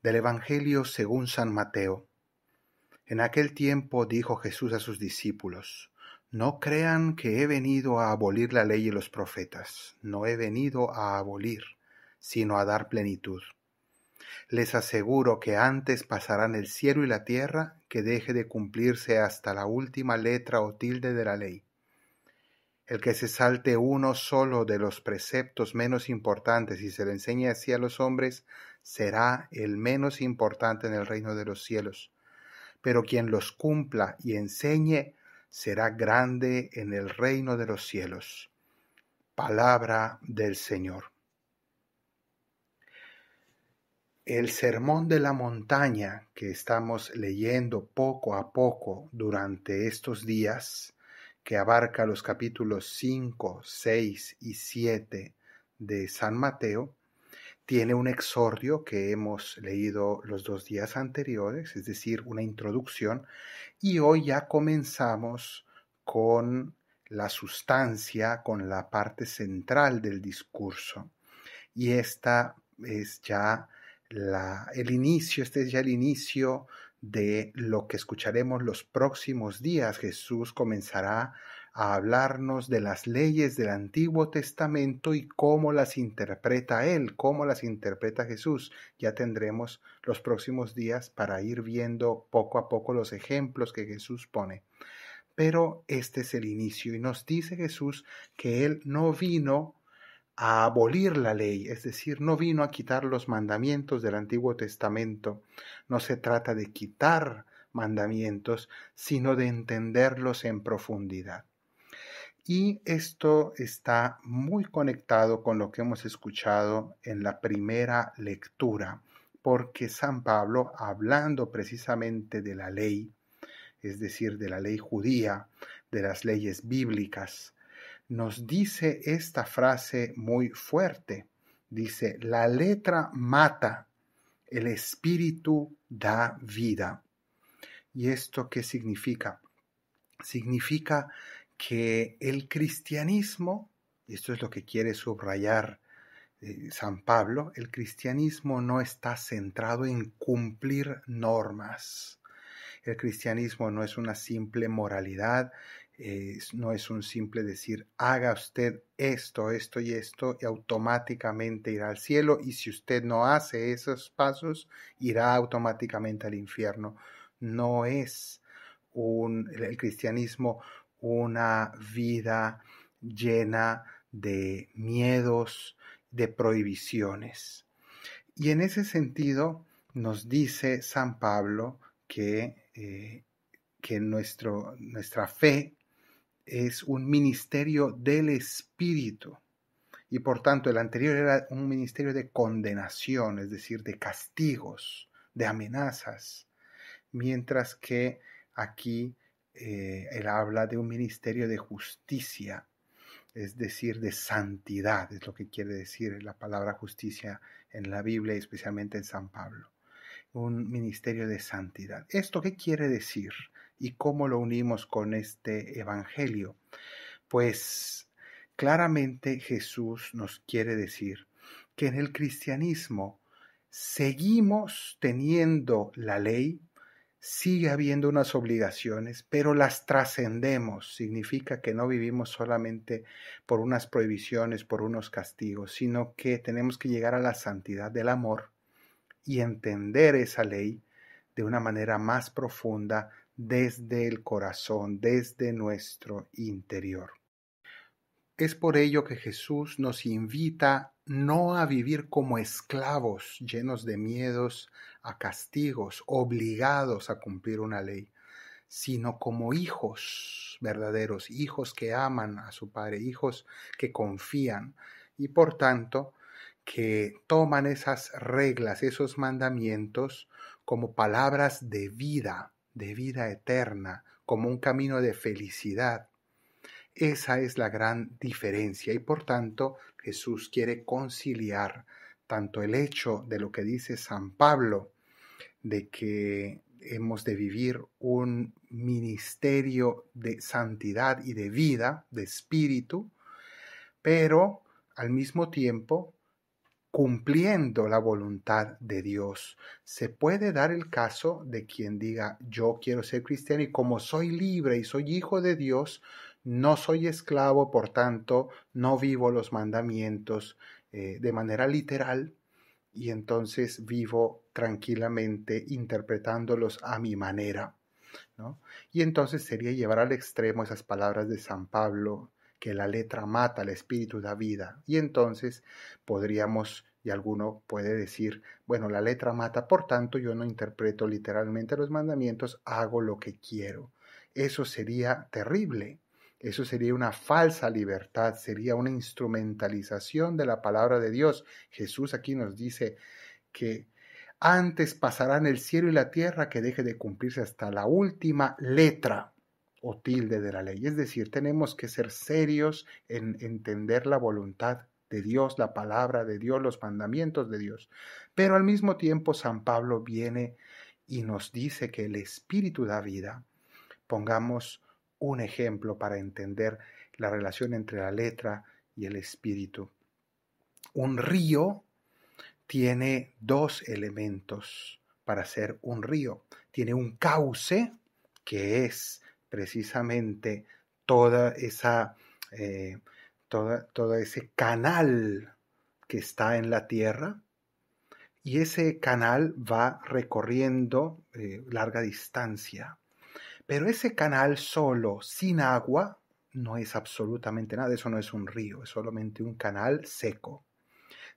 Del Evangelio según San Mateo. En aquel tiempo dijo Jesús a sus discípulos: No crean que he venido a abolir la ley y los profetas. No he venido a abolir, sino a dar plenitud. Les aseguro que antes pasarán el cielo y la tierra que deje de cumplirse hasta la última letra o tilde de la ley. El que se salte uno solo de los preceptos menos importantes y se lo enseñe así a los hombres, será el menos importante en el reino de los cielos. Pero quien los cumpla y enseñe, será grande en el reino de los cielos. Palabra del Señor. El Sermón de la Montaña que estamos leyendo poco a poco durante estos días, que abarca los capítulos 5, 6 y 7 de San Mateo, tiene un exordio que hemos leído los 2 días anteriores, es decir, una introducción, y hoy ya comenzamos con la sustancia, con la parte central del discurso. Y esta es ya el inicio de lo que escucharemos los próximos días. Jesús comenzará a hablarnos de las leyes del Antiguo Testamento y cómo las interpreta Él, cómo las interpreta Jesús. Ya tendremos los próximos días para ir viendo poco a poco los ejemplos que Jesús pone. Pero este es el inicio y nos dice Jesús que Él no vino a abolir la ley, es decir, no vino a quitar los mandamientos del Antiguo Testamento. No se trata de quitar mandamientos, sino de entenderlos en profundidad. Y esto está muy conectado con lo que hemos escuchado en la primera lectura, porque San Pablo, hablando precisamente de la ley, es decir, de la ley judía, de las leyes bíblicas, nos dice esta frase muy fuerte. Dice: la letra mata, el espíritu da vida. ¿Y esto qué significa? Significa que el cristianismo, y esto es lo que quiere subrayar San Pablo, el cristianismo no está centrado en cumplir normas. El cristianismo no es una simple moralidad, no es un simple decir, haga usted esto, esto y esto, y automáticamente irá al cielo, y si usted no hace esos pasos, irá automáticamente al infierno. No es el cristianismo una vida llena de miedos, de prohibiciones. Y en ese sentido nos dice San Pablo que nuestra fe es un ministerio del Espíritu. Y por tanto el anterior era un ministerio de condenación, es decir, de castigos, de amenazas. Mientras que aquí él habla de un ministerio de justicia, es decir, de santidad, es lo que quiere decir la palabra justicia en la Biblia, especialmente en San Pablo. Un ministerio de santidad. ¿Esto qué quiere decir? ¿Y cómo lo unimos con este evangelio? Pues claramente Jesús nos quiere decir que en el cristianismo seguimos teniendo la ley, sigue habiendo unas obligaciones, pero las trascendemos. Significa que no vivimos solamente por unas prohibiciones, por unos castigos, sino que tenemos que llegar a la santidad del amor y entender esa ley de una manera más profunda desde el corazón, desde nuestro interior. Es por ello que Jesús nos invita no a vivir como esclavos llenos de miedos a castigos, obligados a cumplir una ley, sino como hijos verdaderos, hijos que aman a su Padre, hijos que confían y por tanto que toman esas reglas, esos mandamientos como palabras de vida eterna, como un camino de felicidad. Esa es la gran diferencia y por tanto Jesús quiere conciliar tanto el hecho de lo que dice San Pablo, de que hemos de vivir un ministerio de santidad y de vida, de espíritu, pero al mismo tiempo cumpliendo la voluntad de Dios. Se puede dar el caso de quien diga, yo quiero ser cristiano y como soy libre y soy hijo de Dios, no soy esclavo, por tanto, no vivo los mandamientos de manera literal, y entonces vivo tranquilamente interpretándolos a mi manera, ¿no? Y entonces sería llevar al extremo esas palabras de San Pablo, que la letra mata, el espíritu da vida. Y entonces podríamos, y alguno puede decir, bueno, la letra mata, por tanto yo no interpreto literalmente los mandamientos, hago lo que quiero. Eso sería terrible. Eso sería una falsa libertad, sería una instrumentalización de la palabra de Dios. Jesús aquí nos dice que antes pasarán el cielo y la tierra que deje de cumplirse hasta la última letra o tilde de la ley. Es decir, tenemos que ser serios en entender la voluntad de Dios, la palabra de Dios, los mandamientos de Dios. Pero al mismo tiempo San Pablo viene y nos dice que el Espíritu da vida. Pongamos un ejemplo para entender la relación entre la letra y el Espíritu. Un río tiene dos elementos para ser un río. Tiene un cauce, que es precisamente toda esa, todo ese canal que está en la tierra, y ese canal va recorriendo larga distancia. Pero ese canal solo, sin agua, no es absolutamente nada. Eso no es un río, es solamente un canal seco.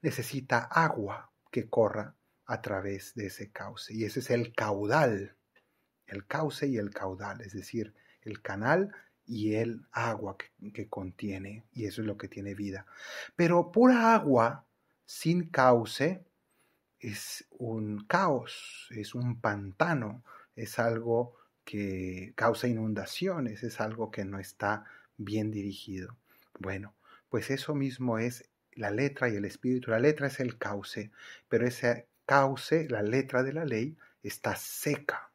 Necesita agua que corra a través de ese cauce. Y ese es el caudal, el cauce y el caudal, es decir, el canal y el agua que contiene, y eso es lo que tiene vida. Pero pura agua sin cauce es un caos, es un pantano, es algo que causa inundaciones, es algo que no está bien dirigido. Bueno, pues eso mismo es la letra y el espíritu. La letra es el cauce, pero ese cauce, la letra de la ley, está seca.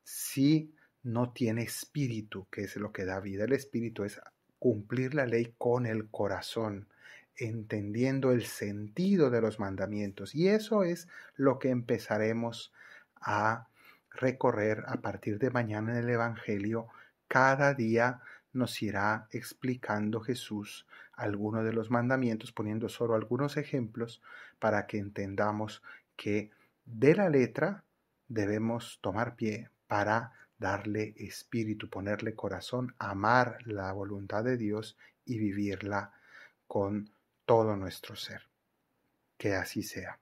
Si no tiene espíritu, que es lo que da vida. El espíritu es cumplir la ley con el corazón, entendiendo el sentido de los mandamientos. Y eso es lo que empezaremos a recorrer a partir de mañana en el Evangelio. Cada día nos irá explicando Jesús algunos de los mandamientos, poniendo solo algunos ejemplos para que entendamos que de la letra debemos tomar pie para darle espíritu, ponerle corazón, amar la voluntad de Dios y vivirla con todo nuestro ser. Que así sea.